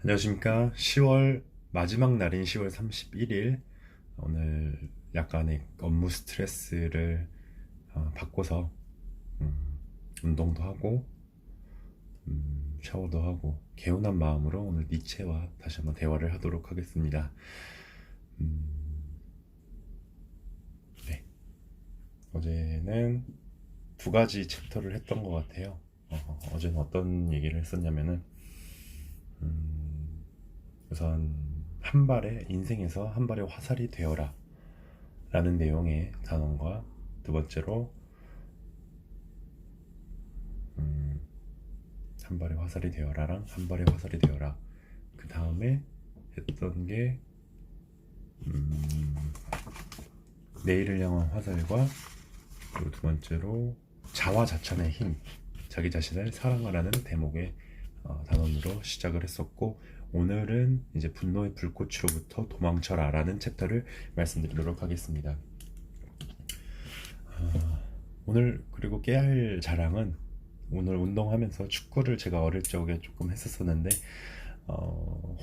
안녕하십니까. 10월 마지막 날인 10월 31일 오늘 약간의 업무 스트레스를 받고서 운동도 하고 샤워도 하고 개운한 마음으로 오늘 니체와 다시 한번 대화를 하도록 하겠습니다. 음, 네. 어제는 두 가지 챕터를 했던 것 같아요. 어제는 어떤 얘기를 했었냐면은 우선 한 발의 인생에서 한 발의 화살이 되어라 라는 내용의 단원과, 두 번째로 한 발의 화살이 되어라랑 한 발의 화살이 되어라, 그 다음에 했던 게 내일을 향한 화살과, 그리고 두 번째로 자화자찬의 힘, 자기 자신을 사랑하라는 대목의 단원으로 시작을 했었고, 오늘은 이제 분노의 불꽃으로부터 도망쳐라 라는 챕터를 말씀드리도록 하겠습니다. 오늘 그리고 깨알 자랑은, 오늘 운동하면서 축구를 제가 어릴 적에 조금 했었었는데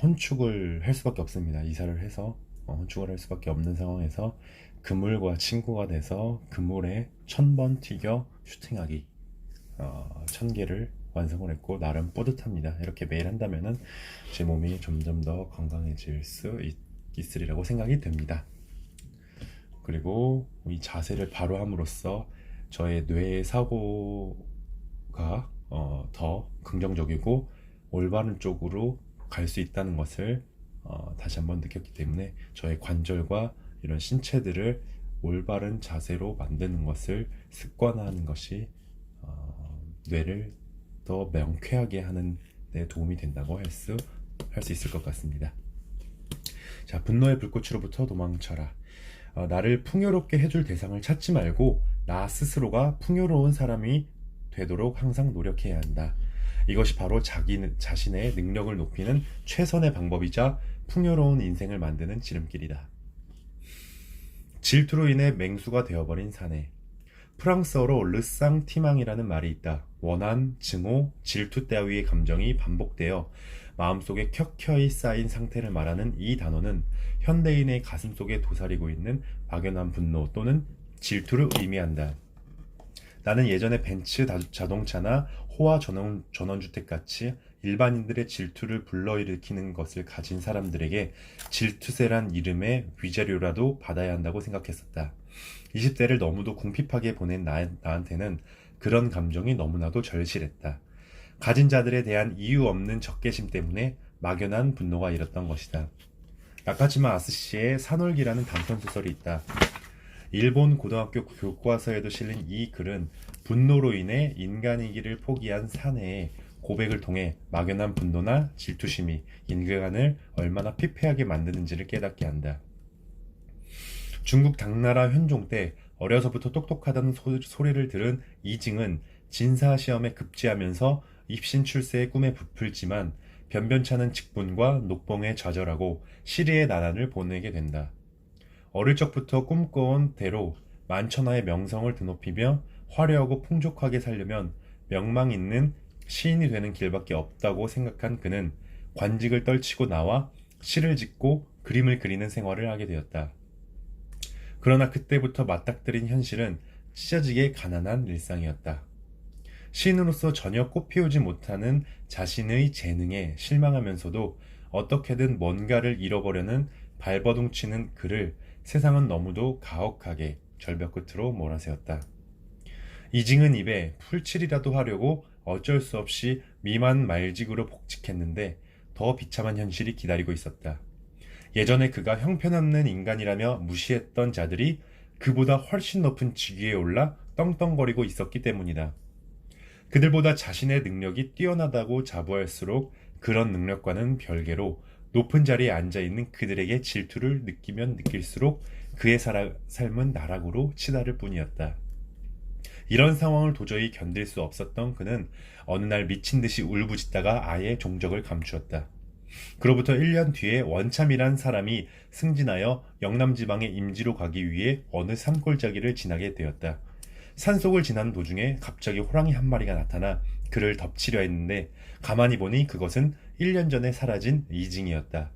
혼축을 할 수밖에 없습니다. 이사를 해서 혼축을 할 수밖에 없는 상황에서 그물과 친구가 돼서 그물에 1000번 튀겨 슈팅하기 1000개를 완성을 했고, 나름 뿌듯합니다. 이렇게 매일 한다면은 제 몸이 점점 더 건강해질 수 있으리라고 생각이 됩니다. 그리고 이 자세를 바로 함으로써 저의 뇌의 사고가 더 긍정적이고 올바른 쪽으로 갈 수 있다는 것을 다시 한번 느꼈기 때문에, 저의 관절과 이런 신체들을 올바른 자세로 만드는 것을 습관화하는 것이 뇌를 더 명쾌하게 하는 데 도움이 된다고 할 수 있을 것 같습니다. 자, 분노의 불꽃으로부터 도망쳐라. 나를 풍요롭게 해줄 대상을 찾지 말고 나 스스로가 풍요로운 사람이 되도록 항상 노력해야 한다. 이것이 바로 자신의 능력을 높이는 최선의 방법이자 풍요로운 인생을 만드는 지름길이다. 질투로 인해 맹수가 되어버린 사내. 프랑스어로 르상티망이라는 말이 있다. 원한, 증오, 질투 따위의 감정이 반복되어 마음속에 켜켜이 쌓인 상태를 말하는 이 단어는 현대인의 가슴속에 도사리고 있는 막연한 분노 또는 질투를 의미한다. 나는 예전에 벤츠 자동차나 호화 전원주택같이 일반인들의 질투를 불러일으키는 것을 가진 사람들에게 질투세란 이름의 위자료라도 받아야 한다고 생각했었다. 20대를 너무도 궁핍하게 보낸 나한테는 그런 감정이 너무나도 절실했다. 가진 자들에 대한 이유 없는 적개심 때문에 막연한 분노가 일었던 것이다. 나카지마 아스시의 산월기라는 단편소설이 있다. 일본 고등학교 교과서에도 실린 이 글은 분노로 인해 인간이기를 포기한 사내의 고백을 통해 막연한 분노나 질투심이 인간을 얼마나 피폐하게 만드는지를 깨닫게 한다. 중국 당나라 현종 때 어려서부터 똑똑하다는 소리를 들은 이징은 진사시험에 급제하면서 입신 출세의 꿈에 부풀지만 변변찮은 직분과 녹봉에 좌절하고 시리의 나날을 보내게 된다. 어릴 적부터 꿈꿔온 대로 만천하의 명성을 드높이며 화려하고 풍족하게 살려면 명망 있는 시인이 되는 길밖에 없다고 생각한 그는 관직을 떨치고 나와 시를 짓고 그림을 그리는 생활을 하게 되었다. 그러나 그때부터 맞닥뜨린 현실은 찢어지게 가난한 일상이었다. 시인으로서 전혀 꽃피우지 못하는 자신의 재능에 실망하면서도 어떻게든 뭔가를 잃어버려는 발버둥치는 그를 세상은 너무도 가혹하게 절벽 끝으로 몰아세웠다. 이징은 입에 풀칠이라도 하려고 어쩔 수 없이 미만 말직으로 복직했는데 더 비참한 현실이 기다리고 있었다. 예전에 그가 형편없는 인간이라며 무시했던 자들이 그보다 훨씬 높은 직위에 올라 떵떵거리고 있었기 때문이다. 그들보다 자신의 능력이 뛰어나다고 자부할수록 그런 능력과는 별개로 높은 자리에 앉아있는 그들에게 질투를 느끼면 느낄수록 그의 삶은 나락으로 치달을 뿐이었다. 이런 상황을 도저히 견딜 수 없었던 그는 어느 날 미친 듯이 울부짖다가 아예 종적을 감추었다. 그로부터 1년 뒤에 원참이란 사람이 승진하여 영남지방의 임지로 가기 위해 어느 산골짜기를 지나게 되었다. 산속을 지나는 도중에 갑자기 호랑이 한 마리가 나타나 그를 덮치려 했는데 가만히 보니 그것은 1년 전에 사라진 이징이었다.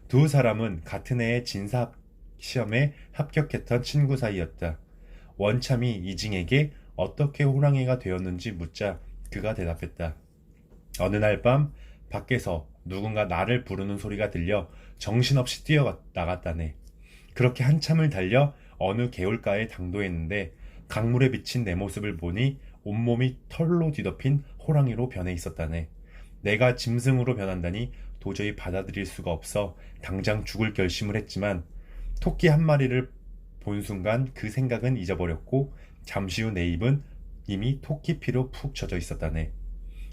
두 사람은 같은 해에 진사 시험에 합격했던 친구 사이였다. 원참이 이징에게 어떻게 호랑이가 되었는지 묻자 그가 대답했다. 어느 날 밤 밖에서 누군가 나를 부르는 소리가 들려 정신없이 뛰어나갔다네. 그렇게 한참을 달려 어느 개울가에 당도했는데 강물에 비친 내 모습을 보니 온몸이 털로 뒤덮인 호랑이로 변해 있었다네. 내가 짐승으로 변한다니 도저히 받아들일 수가 없어 당장 죽을 결심을 했지만 토끼 한 마리를 본 순간 그 생각은 잊어버렸고 잠시 후 내 입은 이미 토끼 피로 푹 젖어 있었다네.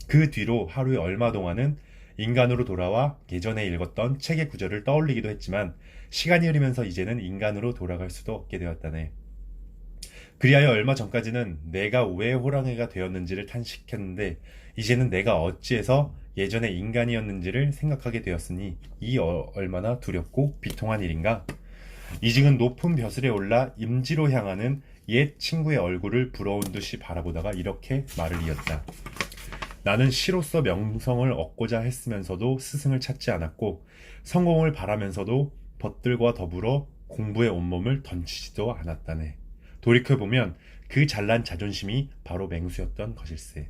그 뒤로 하루에 얼마 동안은 인간으로 돌아와 예전에 읽었던 책의 구절을 떠올리기도 했지만 시간이 흐르면서 이제는 인간으로 돌아갈 수도 없게 되었다네. 그리하여 얼마 전까지는 내가 왜 호랑이가 되었는지를 탄식했는데 이제는 내가 어찌해서 예전에 인간이었는지를 생각하게 되었으니 이 얼마나 두렵고 비통한 일인가. 이징은 높은 벼슬에 올라 임지로 향하는 옛 친구의 얼굴을 부러운 듯이 바라보다가 이렇게 말을 이었다. 나는 시로서 명성을 얻고자 했으면서도 스승을 찾지 않았고 성공을 바라면서도 벗들과 더불어 공부에 온몸을 던지지도 않았다네. 돌이켜보면 그 잘난 자존심이 바로 맹수였던 것일세.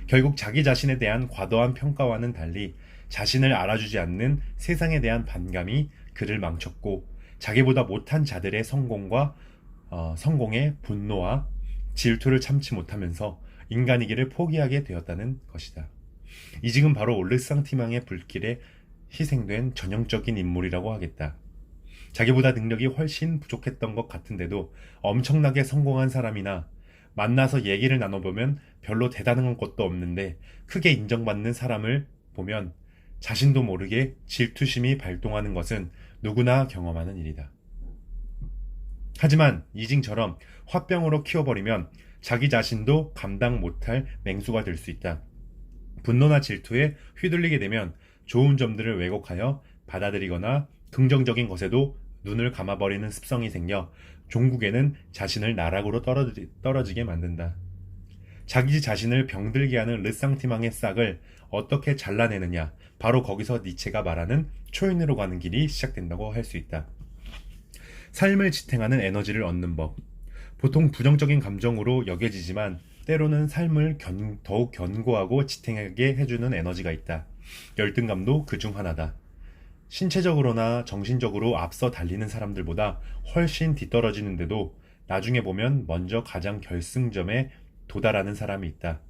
결국 자기 자신에 대한 과도한 평가와는 달리 자신을 알아주지 않는 세상에 대한 반감이 그를 망쳤고 자기보다 못한 자들의 성공의 분노와 질투를 참지 못하면서 인간이기를 포기하게 되었다는 것이다. 이징은 바로 르상티망의 불길에 희생된 전형적인 인물이라고 하겠다. 자기보다 능력이 훨씬 부족했던 것 같은데도 엄청나게 성공한 사람이나 만나서 얘기를 나눠보면 별로 대단한 것도 없는데 크게 인정받는 사람을 보면 자신도 모르게 질투심이 발동하는 것은 누구나 경험하는 일이다. 하지만 이징처럼 화병으로 키워버리면 자기 자신도 감당 못할 맹수가 될 수 있다. 분노나 질투에 휘둘리게 되면 좋은 점들을 왜곡하여 받아들이거나 긍정적인 것에도 눈을 감아버리는 습성이 생겨 종국에는 자신을 나락으로 떨어지게 만든다. 자기 자신을 병들게 하는 르상티망의 싹을 어떻게 잘라내느냐, 바로 거기서 니체가 말하는 초인으로 가는 길이 시작된다고 할 수 있다. 삶을 지탱하는 에너지를 얻는 법. 보통 부정적인 감정으로 여겨지지만 때로는 삶을 더욱 견고하고 지탱하게 해주는 에너지가 있다. 열등감도 그 중 하나다. 신체적으로나 정신적으로 앞서 달리는 사람들보다 훨씬 뒤떨어지는데도 나중에 보면 먼저 가장 결승점에 도달하는 사람이 있다.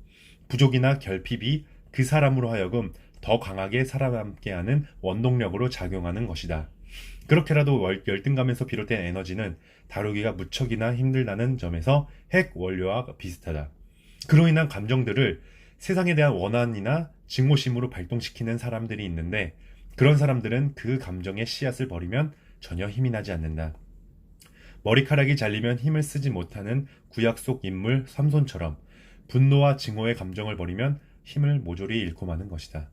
부족이나 결핍이 그 사람으로 하여금 더 강하게 살아남게 하는 원동력으로 작용하는 것이다. 그렇게라도 열등감에서 비롯된 에너지는 다루기가 무척이나 힘들다는 점에서 핵 원료와 비슷하다. 그로 인한 감정들을 세상에 대한 원한이나 증오심으로 발동시키는 사람들이 있는데 그런 사람들은 그 감정의 씨앗을 버리면 전혀 힘이 나지 않는다. 머리카락이 잘리면 힘을 쓰지 못하는 구약 속 인물 삼손처럼 분노와 증오의 감정을 버리면 힘을 모조리 잃고 마는 것이다.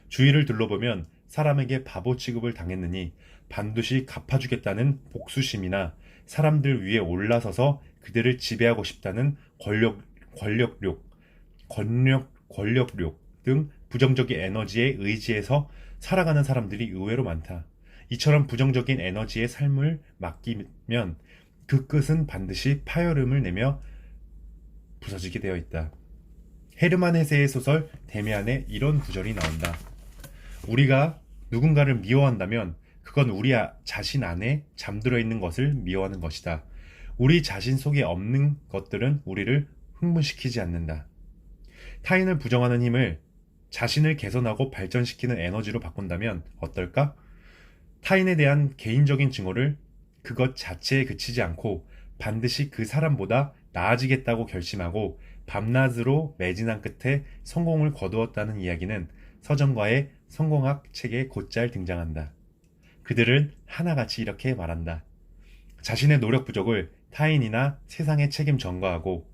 주위를 둘러보면 사람에게 바보 취급을 당했느니 반드시 갚아주겠다는 복수심이나 사람들 위에 올라서서 그들을 지배하고 싶다는 권력욕 등 부정적인 에너지에 의지해서 살아가는 사람들이 의외로 많다. 이처럼 부정적인 에너지의 삶을 맡기면 그 끝은 반드시 파열음을 내며 부서지게 되어 있다. 헤르만 헤세의 소설 데미안에 이런 구절이 나온다. 우리가 누군가를 미워한다면 그건 우리 자신 안에 잠들어 있는 것을 미워하는 것이다. 우리 자신 속에 없는 것들은 우리를 흥분시키지 않는다. 타인을 부정하는 힘을 자신을 개선하고 발전시키는 에너지로 바꾼다면 어떨까? 타인에 대한 개인적인 증오를 그것 자체에 그치지 않고 반드시 그 사람보다 나아지겠다고 결심하고 밤낮으로 매진한 끝에 성공을 거두었다는 이야기는 서정과의 성공학 책에 곧잘 등장한다. 그들은 하나같이 이렇게 말한다. 자신의 노력 부족을 타인이나 세상에 책임 전가하고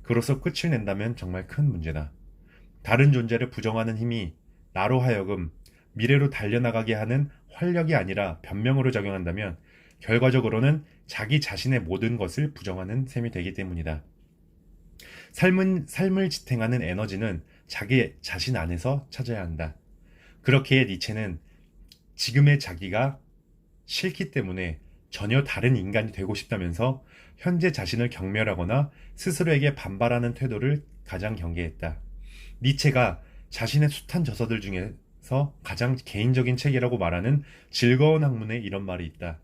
그로써 끝을 낸다면 정말 큰 문제다. 다른 존재를 부정하는 힘이 나로 하여금 미래로 달려나가게 하는 활력이 아니라 변명으로 작용한다면 결과적으로는 자기 자신의 모든 것을 부정하는 셈이 되기 때문이다. 삶을 지탱하는 에너지는 자기 자신 안에서 찾아야 한다. 그렇기에 니체는 지금의 자기가 싫기 때문에 전혀 다른 인간이 되고 싶다면서 현재 자신을 경멸하거나 스스로에게 반발하는 태도를 가장 경계했다. 니체가 자신의 숱한 저서들 중에서 가장 개인적인 책이라고 말하는 즐거운 학문에 이런 말이 있다.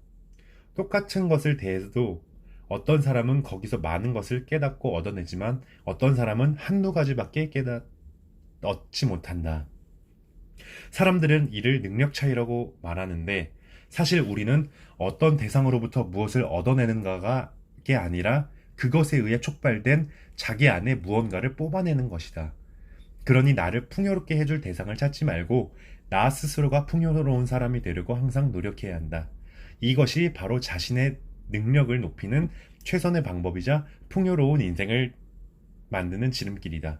똑같은 것을 대해도 어떤 사람은 거기서 많은 것을 깨닫고 얻어내지만 어떤 사람은 한두 가지밖에 얻지 못한다. 사람들은 이를 능력 차이라고 말하는데 사실 우리는 어떤 대상으로부터 무엇을 얻어내는가가 게 아니라 그것에 의해 촉발된 자기 안에 무언가를 뽑아내는 것이다. 그러니 나를 풍요롭게 해줄 대상을 찾지 말고 나 스스로가 풍요로운 사람이 되려고 항상 노력해야 한다. 이것이 바로 자신의 능력을 높이는 최선의 방법이자 풍요로운 인생을 만드는 지름길이다.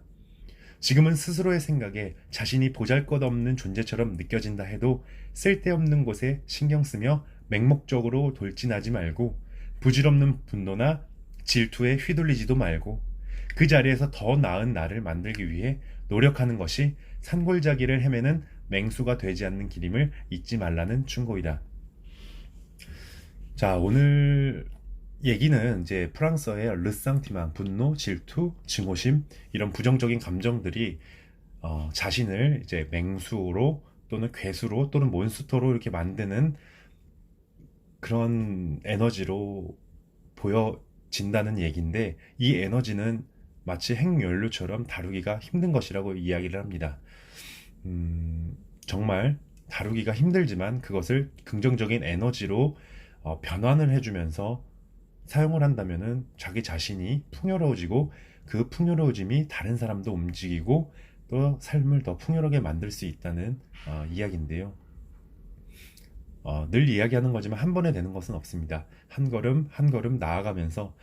지금은 스스로의 생각에 자신이 보잘것없는 존재처럼 느껴진다 해도 쓸데없는 곳에 신경 쓰며 맹목적으로 돌진하지 말고 부질없는 분노나 질투에 휘둘리지도 말고 그 자리에서 더 나은 나를 만들기 위해 노력하는 것이 산골짜기를 헤매는 맹수가 되지 않는 길임을 잊지 말라는 충고이다. 자, 오늘 얘기는 이제 프랑스어의 르상티망, 분노, 질투, 증오심 이런 부정적인 감정들이 자신을 이제 맹수로 또는 괴수로 또는 몬스터로 이렇게 만드는 그런 에너지로 보여진다는 얘기인데 이 에너지는 마치 핵연료처럼 다루기가 힘든 것이라고 이야기를 합니다. 정말 다루기가 힘들지만 그것을 긍정적인 에너지로 변환을 해주면서 사용을 한다면은 자기 자신이 풍요로워지고 그 풍요로워짐이 다른 사람도 움직이고 또 삶을 더 풍요롭게 만들 수 있다는 이야기인데요. 늘 이야기하는 거지만 한 번에 되는 것은 없습니다. 한 걸음 한 걸음 나아가면서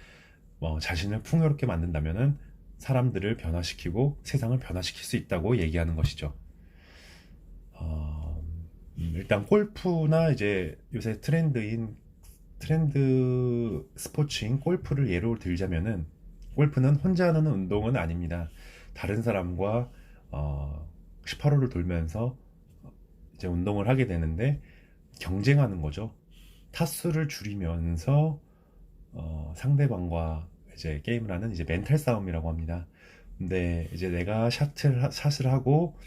자신을 풍요롭게 만든다면은 사람들을 변화시키고 세상을 변화시킬 수 있다고 얘기하는 것이죠. 일단 골프나 이제 요새 트렌드 스포츠인 골프를 예로 들자면은 골프는 혼자 하는 운동은 아닙니다. 다른 사람과 18홀을 돌면서 이제 운동을 하게 되는데 경쟁하는 거죠. 타수를 줄이면서 상대방과 이제 게임을 하는 이제 멘탈 싸움이라고 합니다. 근데 이제 내가 샷을 하고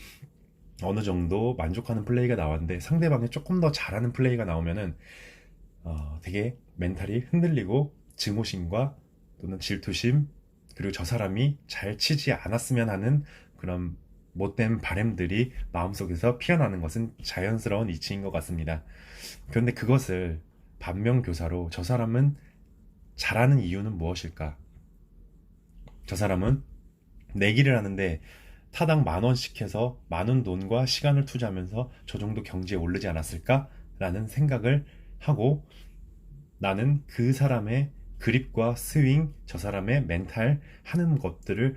어느 정도 만족하는 플레이가 나왔는데 상대방이 조금 더 잘하는 플레이가 나오면은 되게 멘탈이 흔들리고 증오심과 또는 질투심 그리고 저 사람이 잘 치지 않았으면 하는 그런 못된 바램들이 마음속에서 피어나는 것은 자연스러운 이치인 것 같습니다. 그런데 그것을 반면교사로 저 사람은 잘하는 이유는 무엇일까? 저 사람은 내기를 하는데 타당 10,000원씩 해서 많은 돈과 시간을 투자하면서 저 정도 경지에 오르지 않았을까? 라는 생각을 하고 나는 그 사람의 그립과 스윙, 저 사람의 멘탈 하는 것들을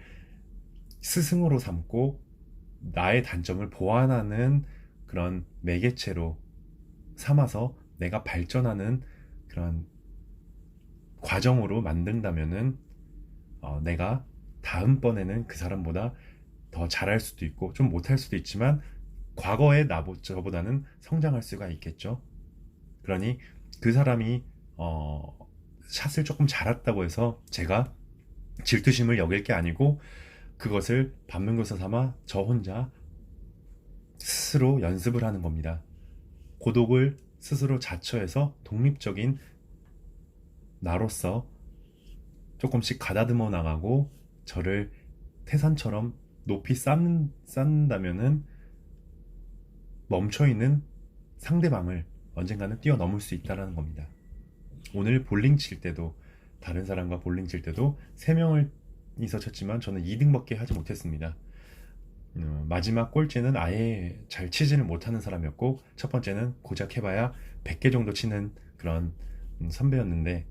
스승으로 삼고 나의 단점을 보완하는 그런 매개체로 삼아서 내가 발전하는 그런 과정으로 만든다면은 내가 다음번에는 그 사람보다 더 잘할 수도 있고 좀 못할 수도 있지만 과거의 저보다는 성장할 수가 있겠죠. 그러니 그 사람이 샷을 조금 잘했다고 해서 제가 질투심을 여길 게 아니고 그것을 반면교사 삼아 저 혼자 스스로 연습을 하는 겁니다. 고독을 스스로 자처해서 독립적인 나로서 조금씩 가다듬어 나가고 저를 태산처럼 높이 쌓는다면은 멈춰있는 상대방을 언젠가는 뛰어넘을 수 있다는 겁니다. 오늘 볼링 칠 때도 다른 사람과 볼링 칠 때도 3명이서 쳤지만 저는 2등밖에 하지 못했습니다. 마지막 꼴찌는 아예 잘 치지를 못하는 사람이었고 첫 번째는 고작 해봐야 100개 정도 치는 그런 선배였는데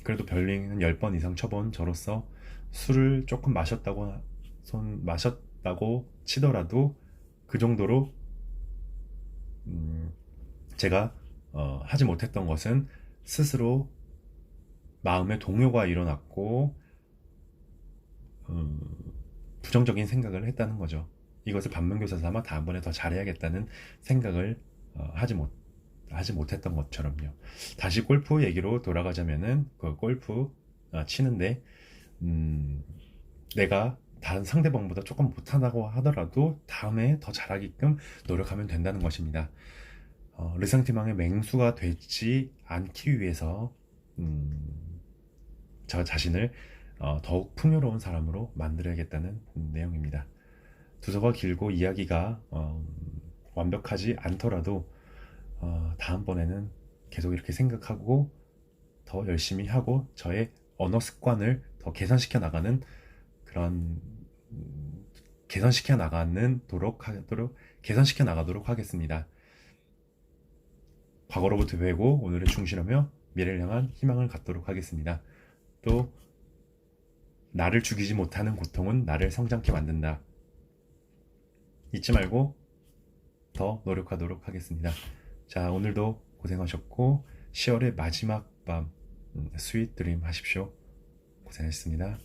그래도 볼링은 10번 이상 쳐본 저로서 술을 조금 마셨다고 치더라도 그 정도로 제가 하지 못했던 것은 스스로 마음의 동요가 일어났고 부정적인 생각을 했다는 거죠. 이것을 반면교사 삼아 다음번에 더 잘해야겠다는 생각을 하지 못했던 것처럼요. 다시 골프 얘기로 돌아가자면은 그 골프 치는데 내가 다른 상대방보다 조금 못하다고 하더라도 다음에 더 잘하게끔 노력하면 된다는 것입니다. 르상티망의 맹수가 되지 않기 위해서 저 자신을 더욱 풍요로운 사람으로 만들어야겠다는 내용입니다. 두서가 길고 이야기가 완벽하지 않더라도 다음번에는 계속 이렇게 생각하고 더 열심히 하고 저의 언어 습관을 더 개선시켜 나가는 그런 개선시켜 나가도록 하겠습니다. 과거로부터 배우고 오늘을 충실하며 미래를 향한 희망을 갖도록 하겠습니다. 또 나를 죽이지 못하는 고통은 나를 성장케 만든다. 잊지 말고 더 노력하도록 하겠습니다. 자, 오늘도 고생하셨고 10월의 마지막 밤 스윗 드림 하십시오. 고생하셨습니다.